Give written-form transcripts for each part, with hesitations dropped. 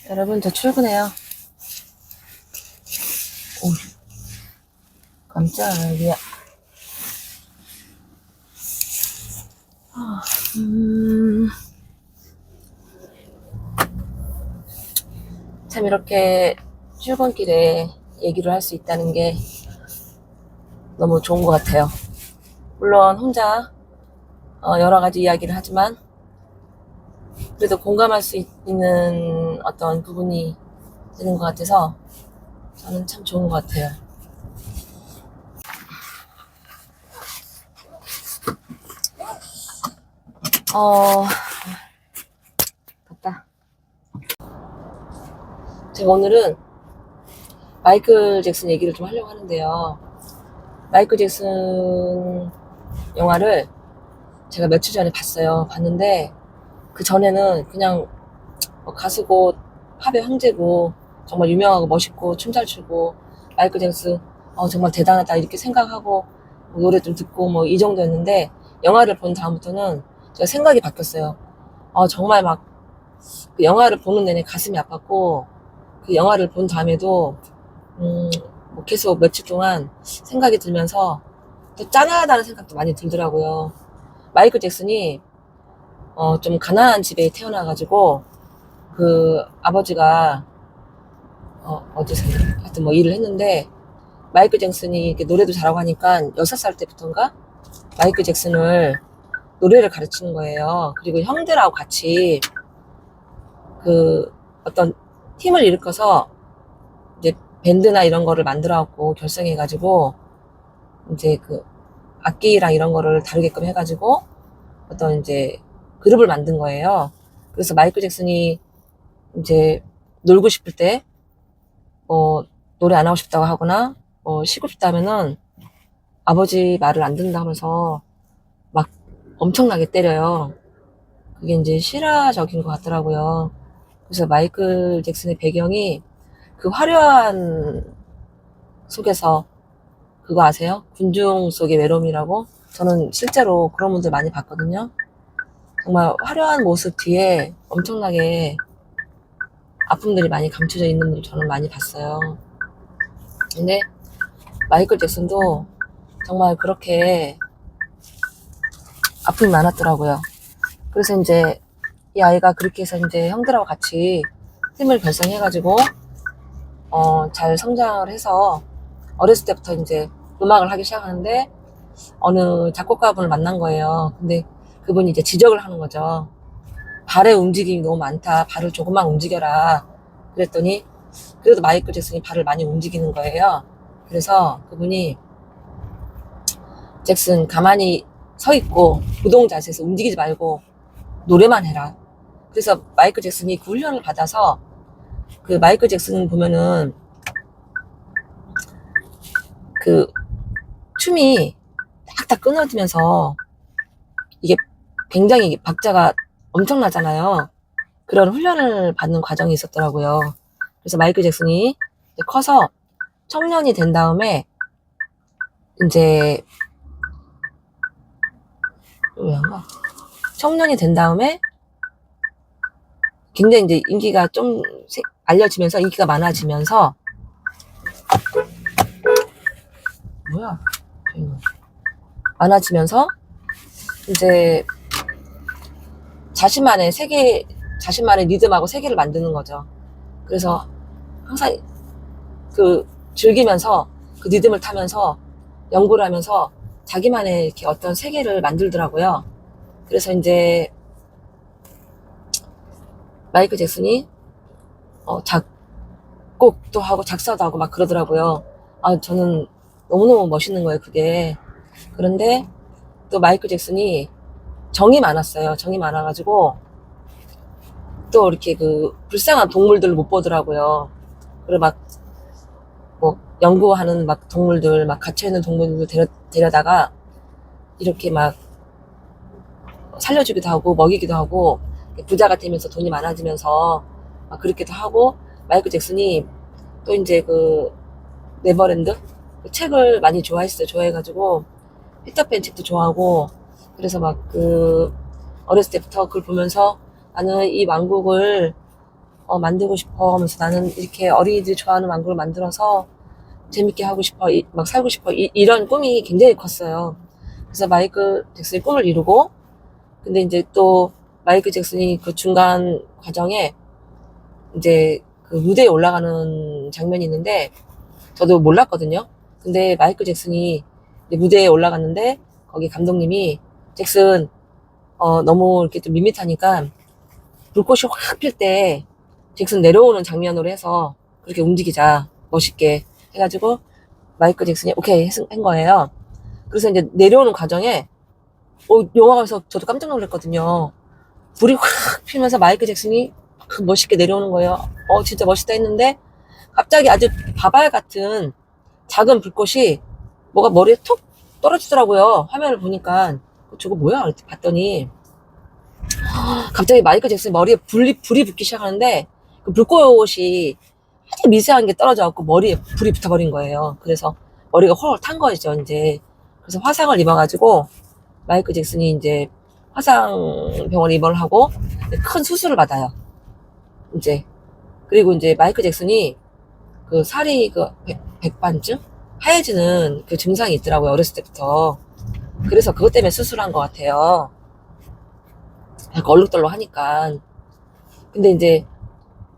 여러분, 저 출근해요. 오, 깜짝이야. 음, 참 이렇게 출근길에 얘기를 할 수 있다는 게 너무 좋은 것 같아요. 물론 혼자 여러 가지 이야기를 하지만 그래도 공감할 수 있는 어떤 부분이 되는 것 같아서 저는 참 좋은 것 같아요. 덥다. 제가 오늘은 마이클 잭슨 얘기를 좀 하려고 하는데요. 마이클 잭슨 영화를 제가 며칠 전에 봤어요. 봤는데 그 전에는 그냥 가수고 팝의 황제고 정말 유명하고 멋있고 춤 잘 추고 마이클 잭슨 정말 대단하다 이렇게 생각하고 노래 좀 듣고 뭐 이 정도였는데 영화를 본 다음부터는 제가 생각이 바뀌었어요. 정말 막 그 영화를 보는 내내 가슴이 아팠고 그 영화를 본 다음에도 뭐 계속 며칠 동안 생각이 들면서 또 짠하다는 생각도 많이 들더라고요. 마이클 잭슨이 좀 가난한 집에 태어나가지고 그 아버지가 어디서 하여튼 뭐 일을 했는데 마이클 잭슨이 이렇게 노래도 잘하고 하니까 6살 때부터인가 마이클 잭슨을 노래를 가르치는 거예요. 그리고 형들하고 같이 그 어떤 팀을 일으켜서 이제 밴드나 이런 거를 만들어갖고 결성해가지고 이제 그 악기랑 이런 거를 다루게끔 해가지고 어떤 이제 그룹을 만든 거예요. 그래서 마이클 잭슨이 이제 놀고 싶을 때 노래 안 하고 싶다고 하거나 쉬고 싶다 하면은 아버지 말을 안 듣는다 하면서 막 엄청나게 때려요. 그게 이제 실화적인 것 같더라고요. 그래서 마이클 잭슨의 배경이 그 화려한 속에서 그거 아세요? 군중 속의 외로움이라고? 저는 실제로 그런 분들 많이 봤거든요. 정말 화려한 모습 뒤에 엄청나게 아픔들이 많이 감춰져 있는 분들 저는 많이 봤어요. 근데 마이클 잭슨도 정말 그렇게 아픔이 많았더라고요. 그래서 이제 이 아이가 그렇게 해서 이제 형들하고 같이 팀을 결성해가지고 잘 성장을 해서 어렸을 때부터 이제 음악을 하기 시작하는데 어느 작곡가분을 만난 거예요. 근데 그분이 이제 지적을 하는 거죠. 발의 움직임이 너무 많다. 발을 조금만 움직여라. 그랬더니 그래도 마이클 잭슨이 발을 많이 움직이는 거예요. 그래서 그분이 잭슨 가만히 서 있고 부동 자세에서 움직이지 말고 노래만 해라. 그래서 마이클 잭슨이 그 훈련을 받아서 그 마이클 잭슨 보면은 그 춤이 딱딱 끊어지면서 이게 굉장히 박자가 엄청나잖아요. 그런 훈련을 받는 과정이 있었더라고요. 그래서 마이클 잭슨이 커서 청년이 된 다음에 이제 왜인가? 청년이 된 다음에 굉장히 이제 인기가 좀 알려지면서 인기가 많아지면서 뭐야? 많아지면서 이제 자신만의 리듬하고 세계를 만드는 거죠. 그래서 항상 그 즐기면서 그 리듬을 타면서 연구를 하면서 자기만의 이렇게 어떤 세계를 만들더라고요. 그래서 이제 마이클 잭슨이 작곡도 하고 작사도 하고 막 그러더라고요. 저는 너무너무 멋있는 거예요, 그게. 그런데 또 마이클 잭슨이 정이 많았어요. 정이 많아가지고 또 이렇게 그 불쌍한 동물들을 못 보더라고요. 그리고 막 뭐 연구하는 막 동물들 막 갇혀있는 동물들 데려다가 이렇게 막 살려주기도 하고 먹이기도 하고 부자가 되면서 돈이 많아지면서 막 그렇기도 하고 마이클 잭슨이 또 이제 그 네버랜드 그 책을 많이 좋아했어요. 좋아해가지고 피터팬 책도 좋아하고 그래서 막 그 어렸을 때부터 그걸 보면서 나는 이 왕국을 만들고 싶어 하면서 나는 이렇게 어린이들이 좋아하는 왕국을 만들어서 재밌게 하고 싶어, 막 살고 싶어, 이런 꿈이 굉장히 컸어요. 그래서 마이클 잭슨이 꿈을 이루고, 근데 이제 또 마이클 잭슨이 그 중간 과정에 이제 그 무대에 올라가는 장면이 있는데, 저도 몰랐거든요. 근데 마이클 잭슨이 무대에 올라갔는데, 거기 감독님이, 잭슨, 너무 이렇게 좀 밋밋하니까, 불꽃이 확 필 때, 잭슨 내려오는 장면으로 해서, 그렇게 움직이자, 멋있게. 해가지고, 마이클 잭슨이 오케이 한 거예요. 그래서 이제 내려오는 과정에, 영화가 면서 저도 깜짝 놀랐거든요. 불이 확 피면서 마이클 잭슨이 멋있게 내려오는 거예요. 진짜 멋있다 했는데, 갑자기 아주 바발 같은 작은 불꽃이 뭐가 머리에 톡 떨어지더라고요. 화면을 보니까. 저거 뭐야? 이렇게 봤더니, 갑자기 마이클 잭슨 머리에 불이 붙기 시작하는데, 그 불꽃이 아주 미세한 게 떨어져갖고 머리에 불이 붙어버린 거예요. 그래서 머리가 홀 탄 거죠, 이제. 그래서 화상을 입어가지고, 마이클 잭슨이 이제 화상병원에 입원을 하고, 큰 수술을 받아요. 이제. 그리고 이제 마이클 잭슨이 그 살이 백반증? 하얘지는 그 증상이 있더라고요, 어렸을 때부터. 그래서 그것 때문에 수술한 것 같아요. 약간 얼룩덜룩 하니까. 근데 이제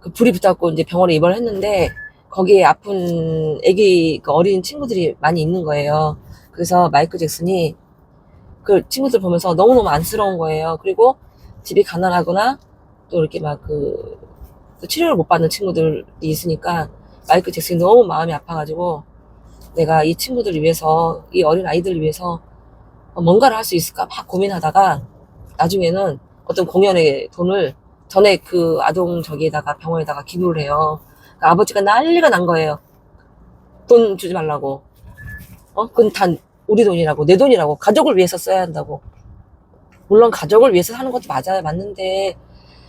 그 불이 붙었고 이제 병원에 입원을 했는데 거기에 아픈 애기 그 어린 친구들이 많이 있는 거예요. 그래서 마이클 잭슨이 그 친구들 보면서 너무너무 안쓰러운 거예요. 그리고 집이 가난하거나 또 이렇게 막 치료를 못 받는 친구들이 있으니까 마이클 잭슨이 너무 마음이 아파가지고 내가 이 친구들을 위해서, 이 어린 아이들을 위해서 뭔가를 할 수 있을까 막 고민하다가 나중에는 어떤 공연에 돈을 전에 그 아동 저기에다가 병원에다가 기부를 해요. 그러니까 아버지가 난리가 난 거예요. 돈 주지 말라고. 그건 다 우리 돈이라고, 내 돈이라고, 가족을 위해서 써야 한다고. 물론 가족을 위해서 사는 것도 맞아요, 맞는데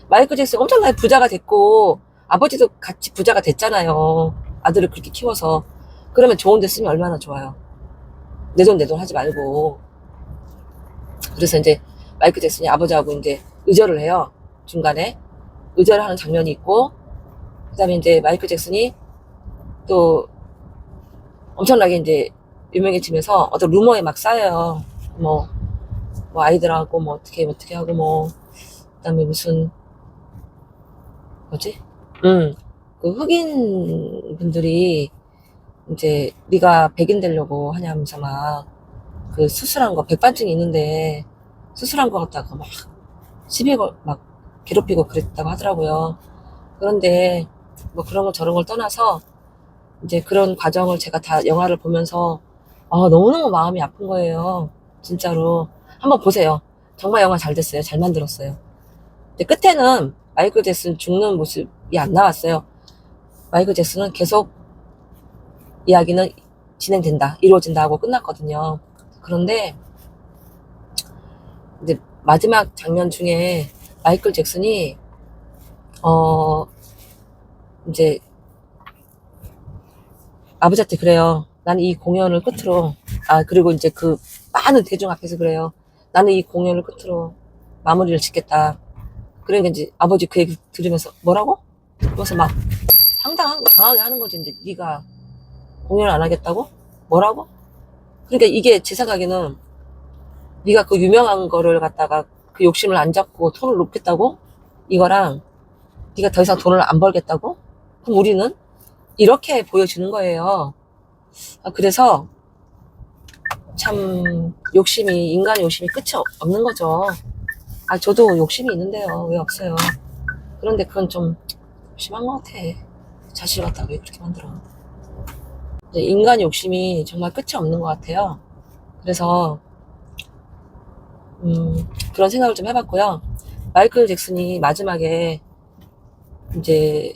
마이클 잭슨 엄청나게 부자가 됐고 아버지도 같이 부자가 됐잖아요. 아들을 그렇게 키워서. 그러면 좋은 데 쓰면 얼마나 좋아요. 내 돈 하지 말고. 그래서 이제 마이클 잭슨이 아버지하고 이제 의절을 해요. 중간에 의절을 하는 장면이 있고, 그 다음에 이제 마이클 잭슨이 또 엄청나게 이제 유명해지면서 어떤 루머에 막 쌓여요. 뭐 아이들하고 뭐 어떻게 하고 그 다음에 무슨 뭐지? 그 흑인 분들이 이제 네가 백인 되려고 하냐면서 막 그 수술한 거 백반증이 있는데 수술한 거 같다고 막 시비 막 괴롭히고 그랬다고 하더라고요. 그런데 뭐 그런 거 저런 걸 떠나서 이제 그런 과정을 제가 다 영화를 보면서 너무너무 마음이 아픈 거예요. 진짜로. 한번 보세요. 정말 영화 잘 됐어요. 잘 만들었어요. 근데 끝에는 마이클 잭슨 죽는 모습이 안 나왔어요. 마이클 잭슨은 계속 이야기는 진행된다, 이루어진다 하고 끝났거든요. 그런데 이제 마지막 장면 중에 마이클 잭슨이 이제 아버지한테 그래요. 나는 이 공연을 끝으로, 그리고 이제 그 많은 대중 앞에서 그래요. 나는 이 공연을 끝으로 마무리를 짓겠다. 그러니까 이제 아버지 그 얘기 들으면서 뭐라고? 그래서 막 당하게 하는 거지. 이제 네가 공연을 안 하겠다고? 뭐라고? 그러니까 이게 제 생각에는 네가 그 유명한 거를 갖다가 그 욕심을 안 잡고 톤을 높였다고? 이거랑 네가 더 이상 돈을 안 벌겠다고? 그럼 우리는 이렇게 보여주는 거예요. 그래서 참 인간의 욕심이 끝이 없는 거죠. 저도 욕심이 있는데요. 왜 없어요? 그런데 그건 좀 심한 것 같아. 자식을 갖다가 왜 그렇게 만들어? 인간의 욕심이 정말 끝이 없는 것 같아요. 그래서 그런 생각을 좀 해봤고요. 마이클 잭슨이 마지막에 이제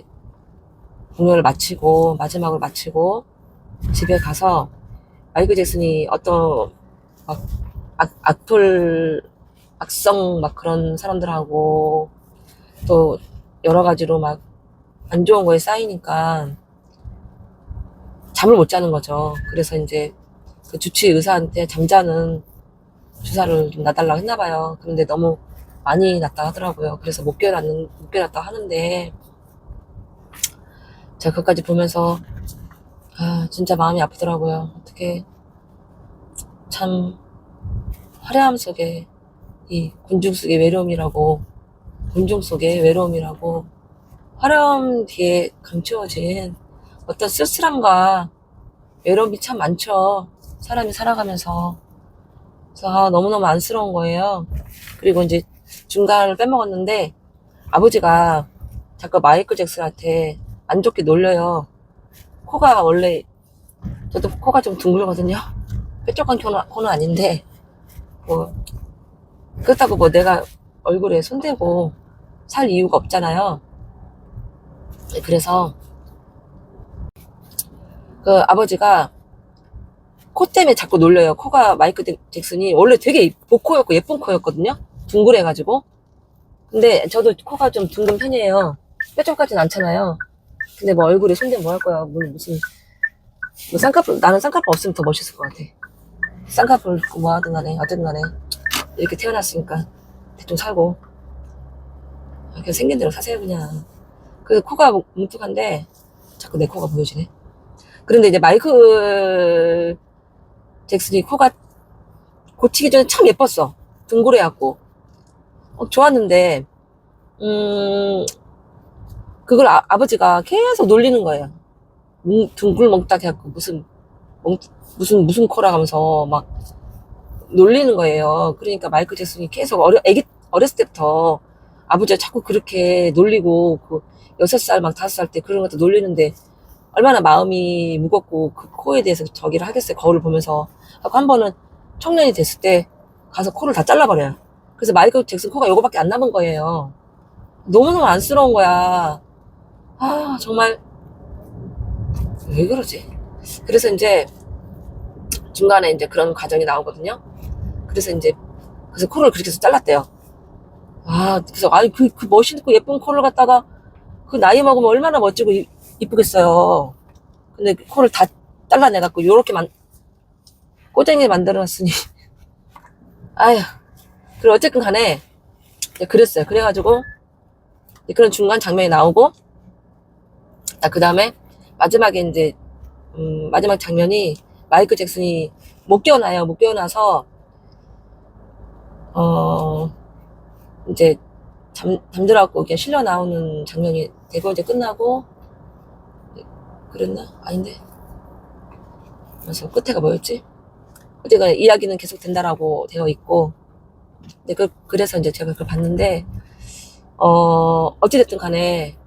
공연을 마지막으로 마치고 집에 가서 마이클 잭슨이 어떤 막 악성 막 그런 사람들하고 또 여러 가지로 막 안 좋은 거에 쌓이니까 잠을 못 자는 거죠. 그래서 이제 그 주치의 의사한테 잠자는 주사를 좀 놔달라고 했나 봐요. 그런데 너무 많이 놨다 하더라고요. 그래서 못 깨어났다 하는데 제가 그것까지 보면서 진짜 마음이 아프더라고요. 어떻게 참 화려함 속에 이 군중 속의 외로움이라고, 군중 속의 외로움이라고, 화려함 뒤에 감추어진 어떤 쓸쓸함과 외로움이 참 많죠. 사람이 살아가면서. 그래서 너무너무 안쓰러운 거예요. 그리고 이제 중간을 빼먹었는데 아버지가 자꾸 마이클 잭슨한테 안 좋게 놀려요. 코가 원래, 저도 코가 좀 둥글거든요. 뾰족한 코는 아닌데 뭐 그렇다고 뭐 내가 얼굴에 손대고 살 이유가 없잖아요. 그래서 그 아버지가 코 때문에 자꾸 놀려요. 코가 마이클 잭슨이 원래 되게 보코였고 예쁜 코였거든요. 둥글해가지고. 근데 저도 코가 좀 둥근 편이에요. 뾰족하진 않잖아요. 근데 뭐 얼굴에 손대면 뭐 할 거야. 무슨 뭐 쌍꺼풀, 나는 쌍꺼풀 없으면 더 멋있을 것 같아. 쌍꺼풀 뭐 하든 간에 어쨌든 간에 이렇게 태어났으니까 대충 살고 그냥 생긴 대로 사세요 그냥. 그래서 코가 뭉툭한데 자꾸 내 코가 보여지네. 그런데 이제 마이클 잭슨이 코가 고치기 전에 참 예뻤어. 둥그레갖고 좋았는데 그걸 아버지가 계속 놀리는 거예요. 둥글멍딱 해갖고 무슨 코라 하면서 막 놀리는 거예요. 그러니까 마이클 잭슨이 계속 어렸을 때부터 아버지가 자꾸 그렇게 놀리고, 6살 막 5살 때 그런 것도 놀리는데 얼마나 마음이 무겁고 그 코에 대해서 저기를 하겠어요. 거울을 보면서. 하고 한 번은 청년이 됐을 때 가서 코를 다 잘라버려요. 그래서 마이클 잭슨 코가 요거밖에 안 남은 거예요. 너무너무 안쓰러운 거야. 정말 왜 그러지? 그래서 이제 중간에 이제 그런 과정이 나오거든요. 그래서 코를 그렇게 해서 잘랐대요. 그래서 그 멋있고 예쁜 코를 갖다가 그 나이 먹으면 얼마나 멋지고 이쁘겠어요. 근데 그 코를 다 잘라내갖고 요렇게 꼬쟁이 만들어놨으니 아휴. 그리고 어쨌든 간에 그랬어요. 그래가지고 그런 중간 장면이 나오고 그 다음에 마지막에 이제 마지막 장면이 마이클 잭슨이 못 깨어나요. 못 깨어나서 이제 잠들어갖고 그냥 실려 나오는 장면이 되고 이제 끝나고 그랬나? 아닌데. 그래서 끝에가 뭐였지? 어쨌든 이야기는 계속 된다라고 되어 있고. 근데 그래서 이제 제가 그걸 봤는데 어찌됐든 간에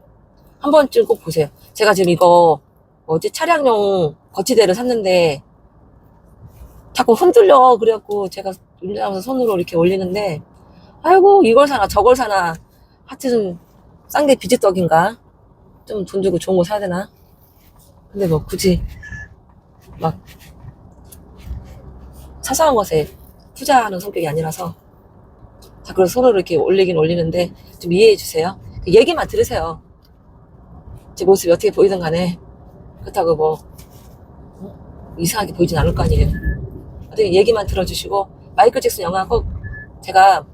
한 번쯤 꼭 보세요. 제가 지금 이거 차량용 거치대를 샀는데 자꾸 흔들려. 그래갖고 제가 운전하면서 손으로 이렇게 올리는데 아이고 이걸 사나 저걸 사나 하여튼 싼 게 비지떡인가. 좀 돈 주고 좋은 거 사야 되나. 근데 뭐 굳이 막 사소한 것에 투자하는 성격이 아니라서 자꾸 손으로 이렇게 올리긴 올리는데 좀 이해해 주세요. 그 얘기만 들으세요. 제 모습이 어떻게 보이든 간에 그렇다고 뭐 이상하게 보이진 않을 거 아니에요. 어떻게 얘기만 들어주시고 마이클 잭슨 영화 꼭 제가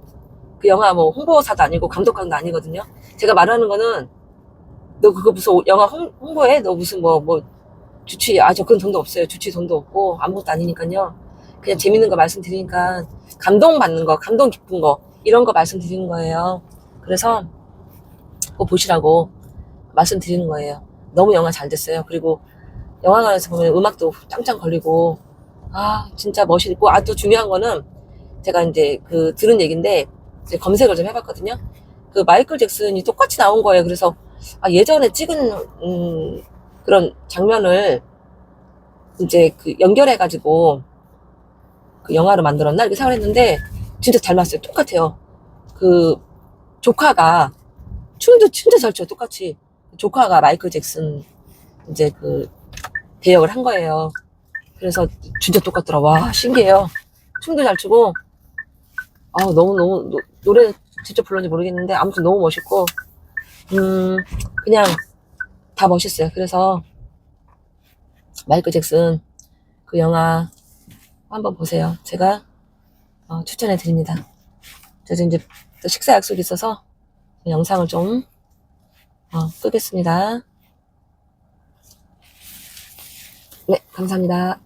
그 영화 뭐 홍보사도 아니고 감독관도 아니거든요. 제가 말하는 거는 너 그거 무슨 영화 홍보해? 너 무슨 뭐 주치 저 그런 돈도 없어요. 주치 돈도 없고 아무것도 아니니까요. 그냥 재밌는 거 말씀드리니까 감동받는 거, 감동 깊은 거 이런 거 말씀드리는 거예요. 그래서 꼭 보시라고 말씀드리는 거예요. 너무 영화 잘 됐어요. 그리고 영화관에서 보면 음악도 짱짱 걸리고 진짜 멋있고 또 중요한 거는 제가 이제 들은 얘기인데 이제 검색을 좀 해봤거든요. 그 마이클 잭슨이 똑같이 나온 거예요. 그래서 예전에 찍은 그런 장면을 이제 연결해가지고 그 영화를 만들었나 이렇게 생각을 했는데 진짜 닮았어요. 똑같아요. 조카가 춤도 진짜 잘 춰요. 똑같이 조카가 마이클 잭슨 이제 배역을 한 거예요. 그래서 진짜 똑같더라. 와 신기해요. 춤도 잘 추고 너무 노래 직접 불렀는지 모르겠는데 아무튼 너무 멋있고 그냥 다 멋있어요. 그래서 마이클 잭슨 그 영화 한번 보세요. 제가 추천해 드립니다. 저도 이제 또 식사 약속이 있어서 영상을 좀 끄겠습니다. 네, 감사합니다.